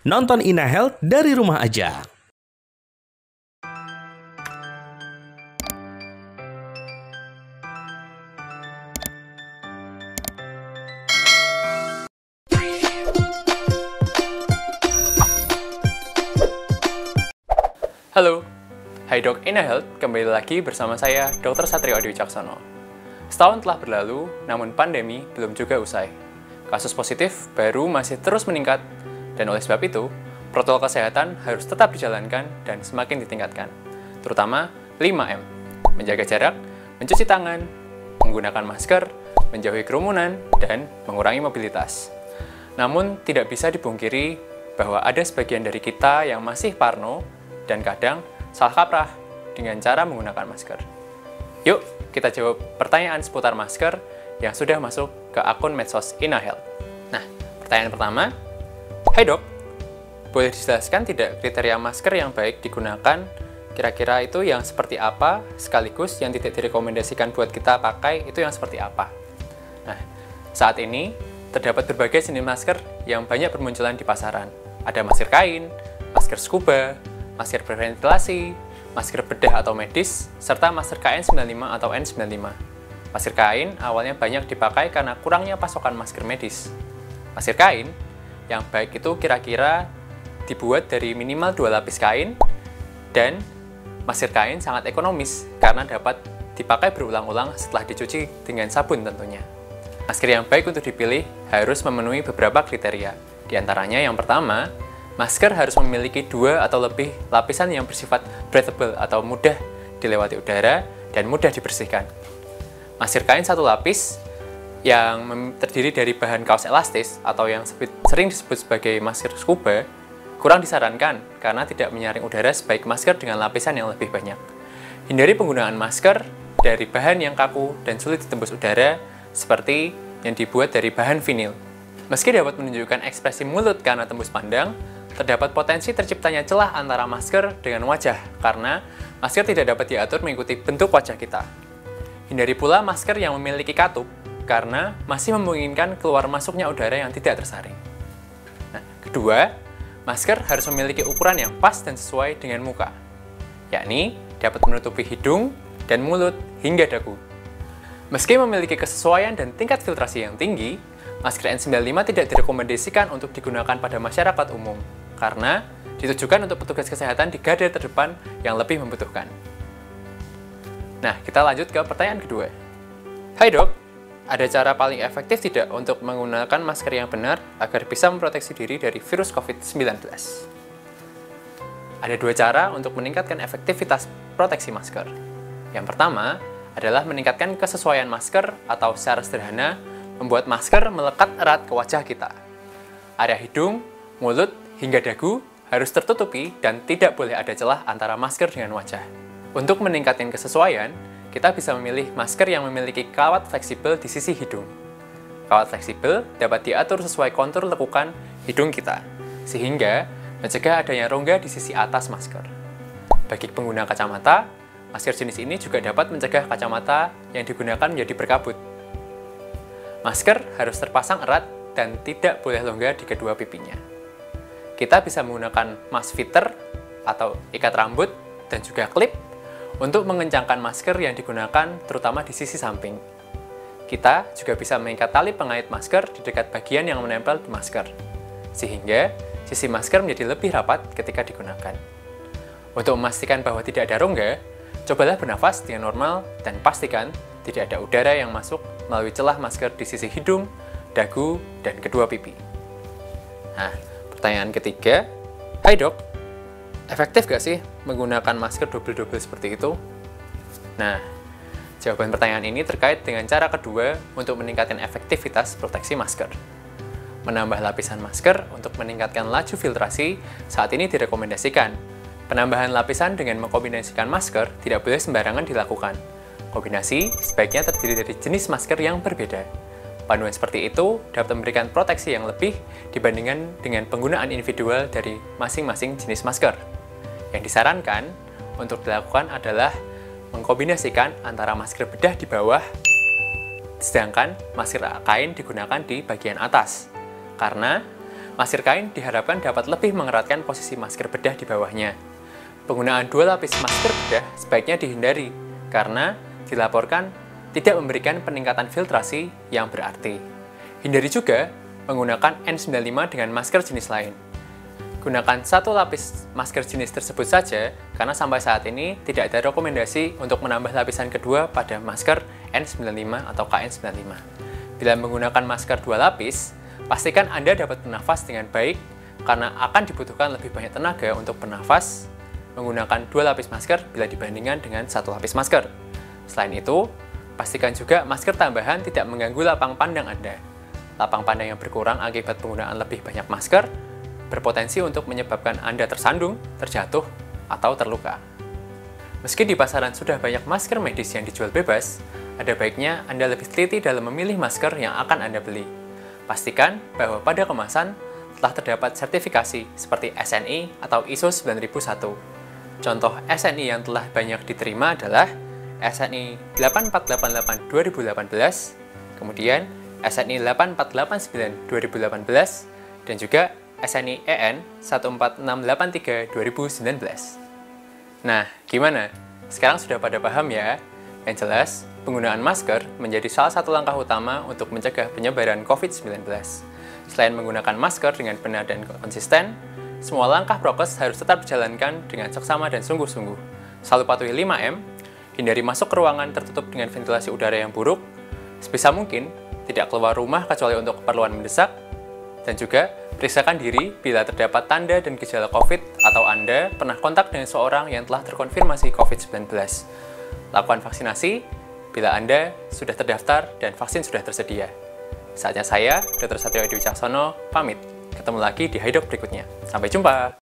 Nonton Ina Health dari rumah aja. Halo, Hai Dok Ina Health, kembali lagi bersama saya, Dr. Satrio Adi Wicaksono. Setahun telah berlalu, namun pandemi belum juga usai. Kasus positif baru masih terus meningkat, dan oleh sebab itu, protokol kesehatan harus tetap dijalankan dan semakin ditingkatkan. Terutama 5M, menjaga jarak, mencuci tangan, menggunakan masker, menjauhi kerumunan, dan mengurangi mobilitas. Namun, tidak bisa dipungkiri bahwa ada sebagian dari kita yang masih parno dan kadang salah kaprah dengan cara menggunakan masker. Yuk, kita jawab pertanyaan seputar masker yang sudah masuk ke akun medsos Ina Health. Nah, pertanyaan pertama, Hai Dok, boleh dijelaskan tidak kriteria masker yang baik digunakan? Kira-kira itu yang seperti apa, sekaligus yang tidak direkomendasikan buat kita pakai itu yang seperti apa? Nah, saat ini terdapat berbagai jenis masker yang banyak bermunculan di pasaran. Ada masker kain, masker scuba, masker berventilasi, masker bedah atau medis, serta masker KN95 atau N95. Masker kain awalnya banyak dipakai karena kurangnya pasokan masker medis. Masker kain yang baik itu kira-kira dibuat dari minimal 2 lapis kain, dan masker kain sangat ekonomis karena dapat dipakai berulang-ulang setelah dicuci dengan sabun tentunya. Masker yang baik untuk dipilih harus memenuhi beberapa kriteria. Di antaranya yang pertama, masker harus memiliki 2 atau lebih lapisan yang bersifat breathable atau mudah dilewati udara dan mudah dibersihkan. Masker kain 1 lapis yang terdiri dari bahan kaos elastis atau yang sering disebut sebagai masker scuba kurang disarankan karena tidak menyaring udara sebaik masker dengan lapisan yang lebih banyak. Hindari penggunaan masker dari bahan yang kaku dan sulit ditembus udara seperti yang dibuat dari bahan vinil. Meski dapat menunjukkan ekspresi mulut karena tembus pandang, terdapat potensi terciptanya celah antara masker dengan wajah karena masker tidak dapat diatur mengikuti bentuk wajah kita. Hindari pula masker yang memiliki katup karena masih memungkinkan keluar masuknya udara yang tidak tersaring. Nah, kedua, masker harus memiliki ukuran yang pas dan sesuai dengan muka, yakni dapat menutupi hidung dan mulut hingga dagu. Meski memiliki kesesuaian dan tingkat filtrasi yang tinggi, masker N95 tidak direkomendasikan untuk digunakan pada masyarakat umum karena ditujukan untuk petugas kesehatan di garda terdepan yang lebih membutuhkan. Nah, kita lanjut ke pertanyaan kedua. Hai Dok, ada cara paling efektif tidak untuk menggunakan masker yang benar agar bisa memproteksi diri dari virus COVID-19? Ada 2 cara untuk meningkatkan efektivitas proteksi masker. Yang pertama adalah meningkatkan kesesuaian masker atau secara sederhana membuat masker melekat erat ke wajah kita. Area hidung, mulut, hingga dagu harus tertutupi dan tidak boleh ada celah antara masker dengan wajah. Untuk meningkatkan kesesuaian, kita bisa memilih masker yang memiliki kawat fleksibel di sisi hidung. Kawat fleksibel dapat diatur sesuai kontur lekukan hidung kita, sehingga mencegah adanya rongga di sisi atas masker. Bagi pengguna kacamata, masker jenis ini juga dapat mencegah kacamata yang digunakan menjadi berkabut. Masker harus terpasang erat dan tidak boleh longgar di kedua pipinya. Kita bisa menggunakan mask fitter atau ikat rambut dan juga klip untuk mengencangkan masker yang digunakan terutama di sisi samping. Kita juga bisa mengikat tali pengait masker di dekat bagian yang menempel di masker, sehingga sisi masker menjadi lebih rapat ketika digunakan. Untuk memastikan bahwa tidak ada rongga, cobalah bernafas dengan normal dan pastikan tidak ada udara yang masuk melalui celah masker di sisi hidung, dagu, dan kedua pipi. Nah, pertanyaan ketiga, Hai Dok, efektif gak sih menggunakan masker double-double seperti itu? Nah, jawaban pertanyaan ini terkait dengan cara kedua untuk meningkatkan efektivitas proteksi masker. Menambah lapisan masker untuk meningkatkan laju filtrasi saat ini direkomendasikan. Penambahan lapisan dengan mengkombinasikan masker tidak boleh sembarangan dilakukan. Kombinasi sebaiknya terdiri dari jenis masker yang berbeda. Panduan seperti itu dapat memberikan proteksi yang lebih dibandingkan dengan penggunaan individual dari masing-masing jenis masker. Yang disarankan untuk dilakukan adalah mengkombinasikan antara masker bedah di bawah, sedangkan masker kain digunakan di bagian atas. Karena Masker kain diharapkan dapat lebih mengeratkan posisi masker bedah di bawahnya. Penggunaan 2 lapis masker bedah sebaiknya dihindari, karena dilaporkan tidak memberikan peningkatan filtrasi yang berarti. Hindari juga menggunakan N95 dengan masker jenis lain. Gunakan 1 lapis masker jenis tersebut saja, karena sampai saat ini tidak ada rekomendasi untuk menambah lapisan kedua pada masker N95 atau KN95. Bila menggunakan masker 2 lapis, pastikan Anda dapat bernafas dengan baik, karena akan dibutuhkan lebih banyak tenaga untuk bernafas menggunakan 2 lapis masker bila dibandingkan dengan 1 lapis masker. Selain itu, pastikan juga masker tambahan tidak mengganggu lapang pandang Anda. Lapang pandang yang berkurang akibat penggunaan lebih banyak masker berpotensi untuk menyebabkan Anda tersandung, terjatuh, atau terluka. Meski di pasaran sudah banyak masker medis yang dijual bebas, ada baiknya Anda lebih teliti dalam memilih masker yang akan Anda beli. Pastikan bahwa pada kemasan telah terdapat sertifikasi seperti SNI atau ISO 9001. Contoh SNI yang telah banyak diterima adalah SNI 8488 2018, kemudian SNI 8489 2018, dan juga SNI EN 14683 2019. Nah, gimana? Sekarang sudah pada paham ya? Yang jelas, penggunaan masker menjadi salah satu langkah utama untuk mencegah penyebaran COVID-19. Selain menggunakan masker dengan benar dan konsisten, semua langkah prokes harus tetap dijalankan dengan seksama dan sungguh-sungguh. Selalu patuhi 5M, hindari masuk ke ruangan tertutup dengan ventilasi udara yang buruk, sebisa mungkin tidak keluar rumah kecuali untuk keperluan mendesak, dan juga periksakan diri bila terdapat tanda dan gejala COVID atau Anda pernah kontak dengan seorang yang telah terkonfirmasi COVID-19. Lakukan vaksinasi bila Anda sudah terdaftar dan vaksin sudah tersedia. Saatnya saya, Dr. Satrio Edi Wicaksono, pamit. Ketemu lagi di Hidoc berikutnya. Sampai jumpa!